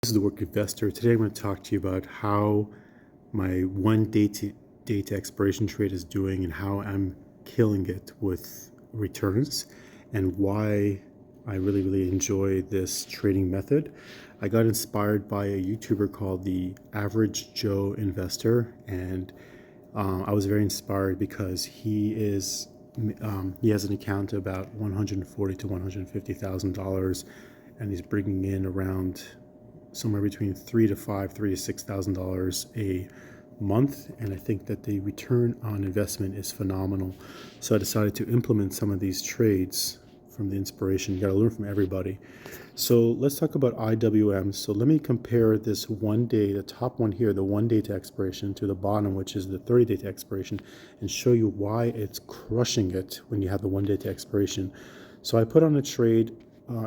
This is the Work Investor. Today I'm going to talk to you about how my one day to expiration trade is doing and how I'm killing it with returns and why I really enjoy this trading method. I got inspired by a YouTuber called the Average Joe Investor, and I was very inspired because he has an account of about $140,000 to $150,000, and he's bringing in around somewhere between $3,000 to $6,000 a month, and I think that the return on investment is phenomenal. So I decided to implement some of these trades from the inspiration. You got to learn from everybody. So let's talk about IWM. So let me compare this one day, the top one here, the 1 day to expiration, to the bottom, which is the 30 day to expiration, and show you why it's crushing it when you have the 1 day to expiration. So I put on a trade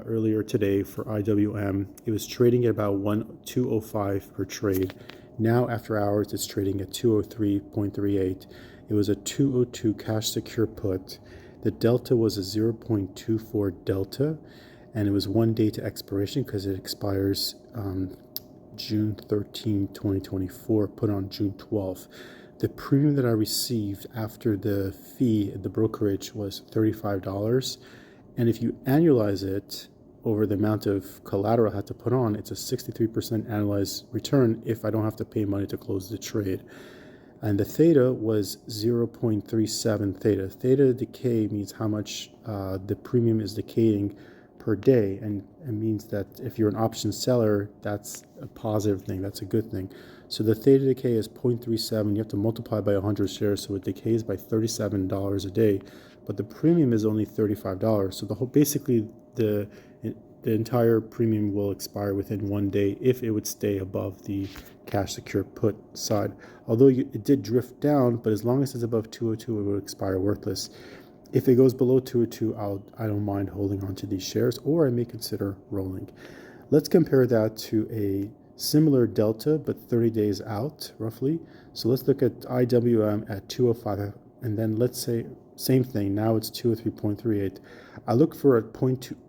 earlier today for IWM. It was trading at about 205 per trade. Now after hours it's trading at 203.38. It was a 202 cash secure put. The delta was a 0.24 delta, and it was 1 day to expiration because it expires June 13, 2024, put on June 12th. The premium that I received after the fee at the brokerage was $35. And if you annualize it over the amount of collateral I had to put on, it's a 63% annualized return if I don't have to pay money to close the trade. And the theta was 0.37 theta. Theta decay means how much the premium is decaying per day, and it means that if you're an option seller, that's a positive thing, that's a good thing. So the theta decay is 0.37. You have to multiply by 100 shares, so it decays by $37 a day, but the premium is only $35. So basically the entire premium will expire within 1 day if it would stay above the cash secure put side. Although it did drift down, but as long as it's above 202, it will expire worthless. If it goes below 202, I don't mind holding on to these shares, or I may consider rolling. Let's compare that to a similar delta, but 30 days out, roughly. So let's look at IWM at 205, and then let's say same thing. Now it's 203.38. I look for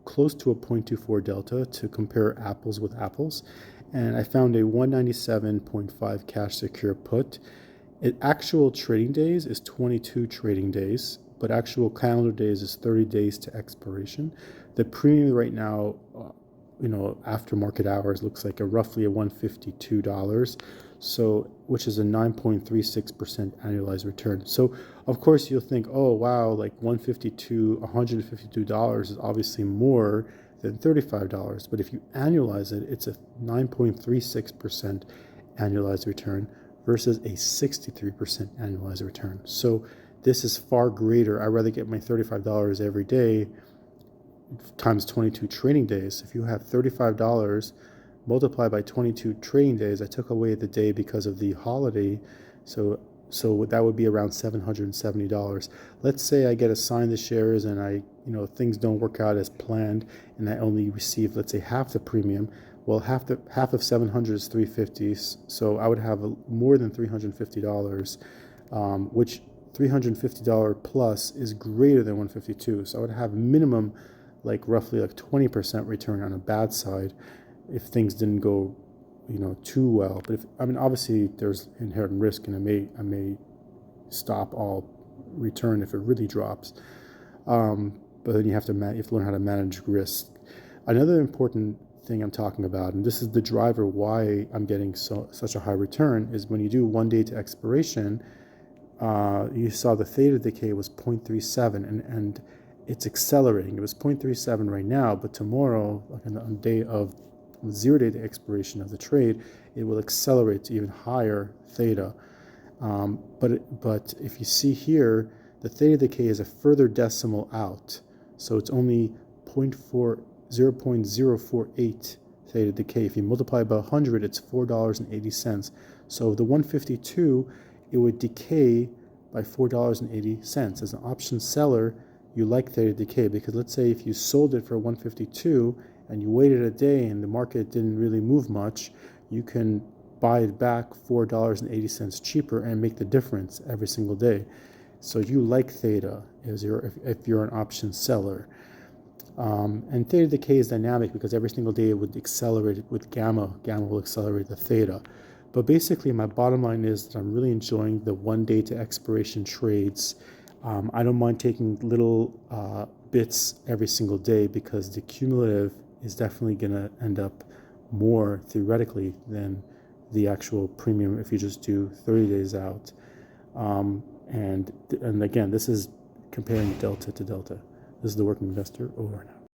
close to a 0.24 delta to compare apples with apples, and I found a 197.5 cash secure put. Actual trading days is 22 trading days, but actual calendar days is 30 days to expiration. The premium right now, after market hours, looks like roughly a $152, so which is a 9.36% annualized return. So of course you'll think, oh wow, like $152 is obviously more than $35, but if you annualize it, it's a 9.36% annualized return versus a 63% annualized return. So this is far greater. I'd rather get my $35 every day times 22 trading days. If you have $35 multiplied by 22 trading days, I took away the day because of the holiday, so that would be around $770. Let's say I get assigned the shares and things don't work out as planned, and I only receive, let's say, half the premium. Well, half of 700 is 350, so I would have more than $350, which $350 plus is greater than 152. So I would have minimum roughly 20% return on a bad side if things didn't go too well. But obviously there's inherent risk, and I may stop all return if it really drops. But then you have to learn how to manage risk. Another important thing I'm talking about, and this is the driver why I'm getting such a high return, is when you do 1 day to expiration, you saw the theta decay was 0.37, and it's accelerating. It was 0.37 right now, but tomorrow, on the day of 0 day to expiration of the trade, it will accelerate to even higher theta. But if you see here, the theta decay is a further decimal out, so it's only 0.048 theta decay. If you multiply by 100, it's $4.80. So the 152, it would decay by $4.80. As an option seller, you like theta decay because let's say if you sold it for 152 and you waited a day and the market didn't really move much, you can buy it back $4.80 cheaper and make the difference every single day. So you like theta if you're an option seller. And theta decay is dynamic because every single day it would accelerate with gamma. Gamma will accelerate the theta. But basically, my bottom line is that I'm really enjoying the 1 day to expiration trades. I don't mind taking little bits every single day because the cumulative is definitely going to end up more theoretically than the actual premium if you just do 30 days out. And again, this is comparing delta to delta. This is the Working Investor over and out.